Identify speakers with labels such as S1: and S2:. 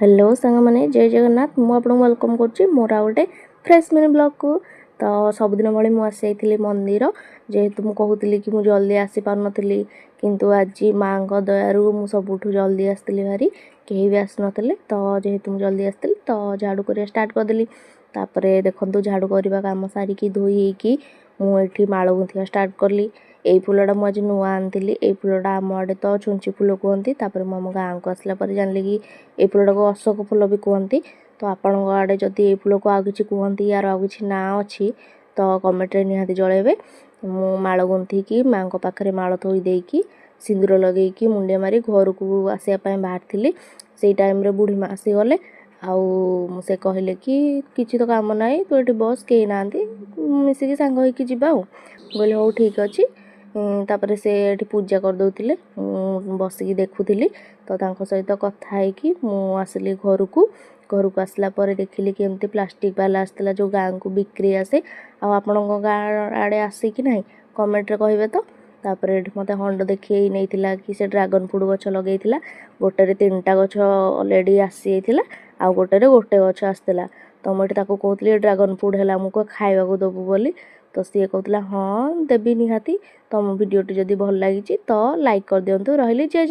S1: Hello सांग मैंने जय जगन्नाथ मु आपको वेलकम करुच्ची मोर आ गोटे फ्रेश मिनी ब्लॉग को। तो सबुदिन भाई मुझे मंदिर जेहेतु मुझे कहूली कि मुझे जल्दी आसी पार नी किंतु आज माँ दयारू मु सबुठ जल्दी आसती भारी कहीं भी आसन तो जेहेतु मुझे जल्दी आसती तो झाड़ू कर स्टार्ट करदेली। तापर देखो झाड़ू करने कम सारिकी धोई मुझे माड़ गुंथा स्टार्ट कली। यही फुलटा मुझे नुआ आनी यही फुलटा आम आड़े तो छुंची फुल कहती मो गाँव को आसला जानी कि ये फुलटा को अशोक फुल भी कहती। तो आपण आड़े जदि ये फुल को आगे कहती यार आ कि ना अच्छी तो कमेंट निहाती जड़ेबे। मु माड़ गुंथिकी माँ पाखे माड़ थोईदेकी सिंदूर लगे मुंडिया मारी घर को आसवाई बाहरी से टाइम रे बुढ़ी माँ आसीगले आउ से कहले कि किसी तो काम ना तू ये बस कहीं ना मिसिकी सांग होइकी जीवा बोले हो ठीक अच्छे। तापर से पूजा करदे बसिकी देखुली तो सहित कथा है आसली घर को आसला पर देखिली कि एमती प्लास्टिक वाला आसला जो गाँ को बिक्री आसे आपण गाँ आड़े आसे कि ना कमेंट रे कहिबे तो। तापर मत हंड देखी नहीं कि से ड्रागन फ्रूट गछ लगे गोटे 3टा गछ अलरेडी आसी जाता आ गोटे गछ आसला तो मुझे कहती ड्रागन फ्रूट है मुझे खाइबा दबू बोली तो सी कहला हाँ देवी निहाती। तुम वीडियोटी जदि भल लगी तो लाइक कर दिंतु। रही जय।